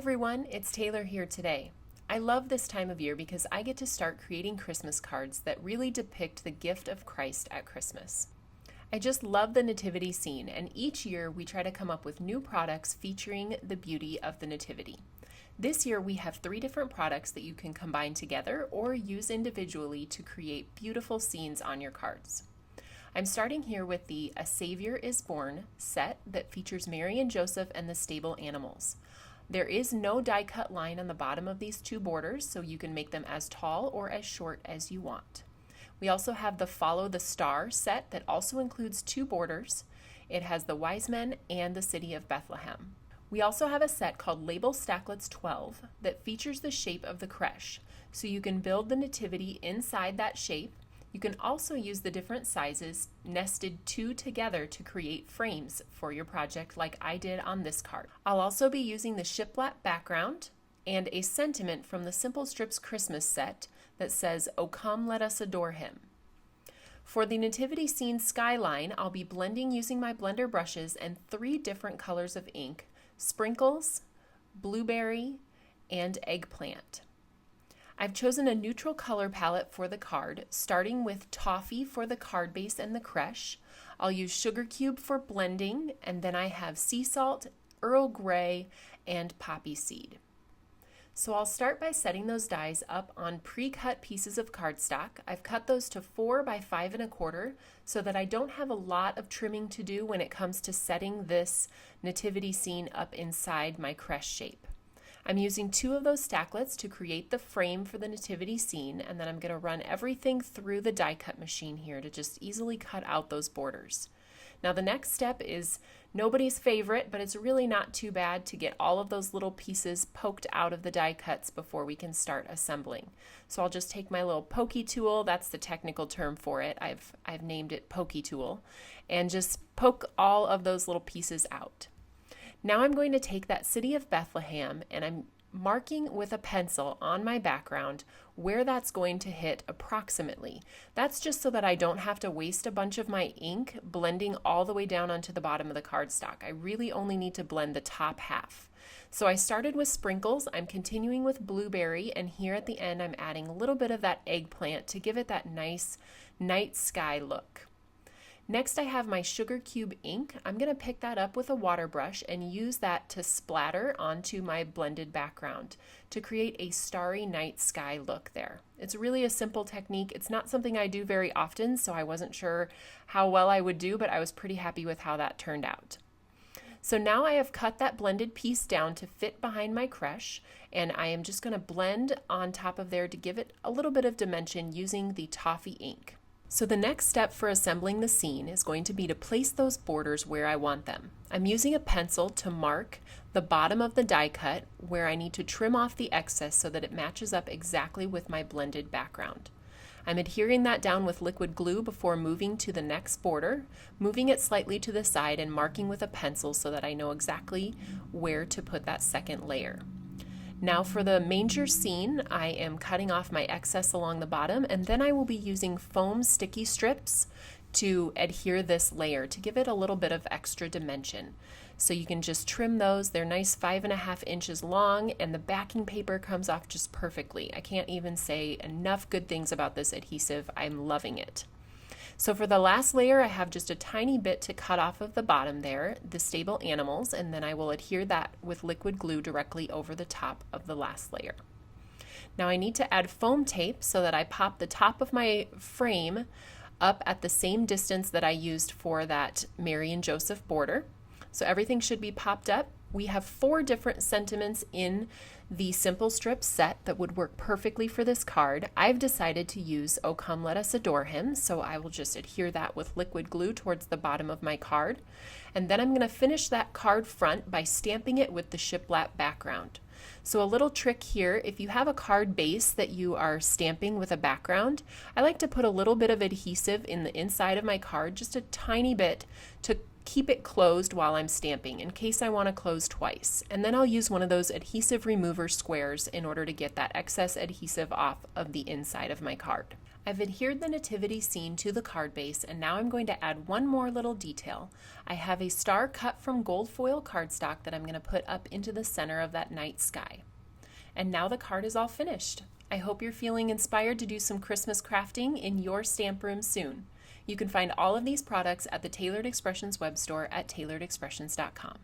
everyone, it's Taylor here today. I love this time of year because I get to start creating Christmas cards that really depict the gift of Christ at Christmas. I just love the nativity scene, and each year we try to come up with new products featuring the beauty of the nativity. This year we have 3 different products that you can combine together or use individually to create beautiful scenes on your cards. I'm starting here with the A Savior is Born set that features Mary and Joseph and the stable animals. There is no die cut line on the bottom of these 2 borders, so you can make them as tall or as short as you want. We also have the Follow the Star set that also includes 2 borders. It has the Wise Men and the City of Bethlehem. We also have a set called Label Stacklets 12 that features the shape of the creche, so you can build the nativity inside that shape. You can also use the different sizes nested 2 together to create frames for your project like I did on this card. I'll also be using the Shiplap background and a sentiment from the Simple Strips Christmas set that says, "O come, let us adore him." For the nativity scene skyline, I'll be blending using my blender brushes and 3 different colors of ink: Sprinkles, Blueberry, and Eggplant. I've chosen a neutral color palette for the card, starting with Toffee for the card base and the creche. I'll use Sugar Cube for blending, and then I have Sea Salt, Earl Grey, and Poppy Seed. So I'll start by setting those dies up on pre-cut pieces of cardstock. I've cut those to 4 by 5 1/4 so that I don't have a lot of trimming to do when it comes to setting this nativity scene up inside my creche shape. I'm using 2 of those stacklets to create the frame for the nativity scene, and then I'm going to run everything through the die cut machine here to just easily cut out those borders. Now the next step is nobody's favorite, but it's really not too bad to get all of those little pieces poked out of the die cuts before we can start assembling. So I'll just take my little pokey tool, that's the technical term for it, I've named it pokey tool, and just poke all of those little pieces out. Now I'm going to take that City of Bethlehem and I'm marking with a pencil on my background where that's going to hit approximately. That's just so that I don't have to waste a bunch of my ink blending all the way down onto the bottom of the cardstock. I really only need to blend the top half. So I started with Sprinkles, I'm continuing with Blueberry, and here at the end I'm adding a little bit of that Eggplant to give it that nice night sky look. Next I have my Sugar Cube ink. I'm going to pick that up with a water brush and use that to splatter onto my blended background to create a starry night sky look there. It's really a simple technique. It's not something I do very often, so I wasn't sure how well I would do, but I was pretty happy with how that turned out. So now I have cut that blended piece down to fit behind my creche, and I am just going to blend on top of there to give it a little bit of dimension using the Toffee ink. So the next step for assembling the scene is going to be to place those borders where I want them. I'm using a pencil to mark the bottom of the die cut where I need to trim off the excess so that it matches up exactly with my blended background. I'm adhering that down with liquid glue before moving to the next border, moving it slightly to the side and marking with a pencil so that I know exactly where to put that second layer. Now for the manger scene, I am cutting off my excess along the bottom, and then I will be using foam sticky strips to adhere this layer to give it a little bit of extra dimension. So you can just trim those. They're nice 5 1/2 inches long, and the backing paper comes off just perfectly. I can't even say enough good things about this adhesive. I'm loving it. So for the last layer, I have just a tiny bit to cut off of the bottom there, the stable animals, and then I will adhere that with liquid glue directly over the top of the last layer. Now I need to add foam tape so that I pop the top of my frame up at the same distance that I used for that Mary and Joseph border. So everything should be popped up. We have 4 different sentiments in the Simple Strip set that would work perfectly for this card. I've decided to use "O Come Let Us Adore Him," so I will just adhere that with liquid glue towards the bottom of my card. And then I'm going to finish that card front by stamping it with the Shiplap background. So a little trick here, if you have a card base that you are stamping with a background, I like to put a little bit of adhesive in the inside of my card, just a tiny bit, to keep it closed while I'm stamping in case I want to close twice. And then I'll use one of those adhesive remover squares in order to get that excess adhesive off of the inside of my card. I've adhered the nativity scene to the card base, and now I'm going to add one more little detail. I have a star cut from gold foil cardstock that I'm going to put up into the center of that night sky. And now the card is all finished. I hope you're feeling inspired to do some Christmas crafting in your stamp room soon. You can find all of these products at the Tailored Expressions web store at tailoredexpressions.com.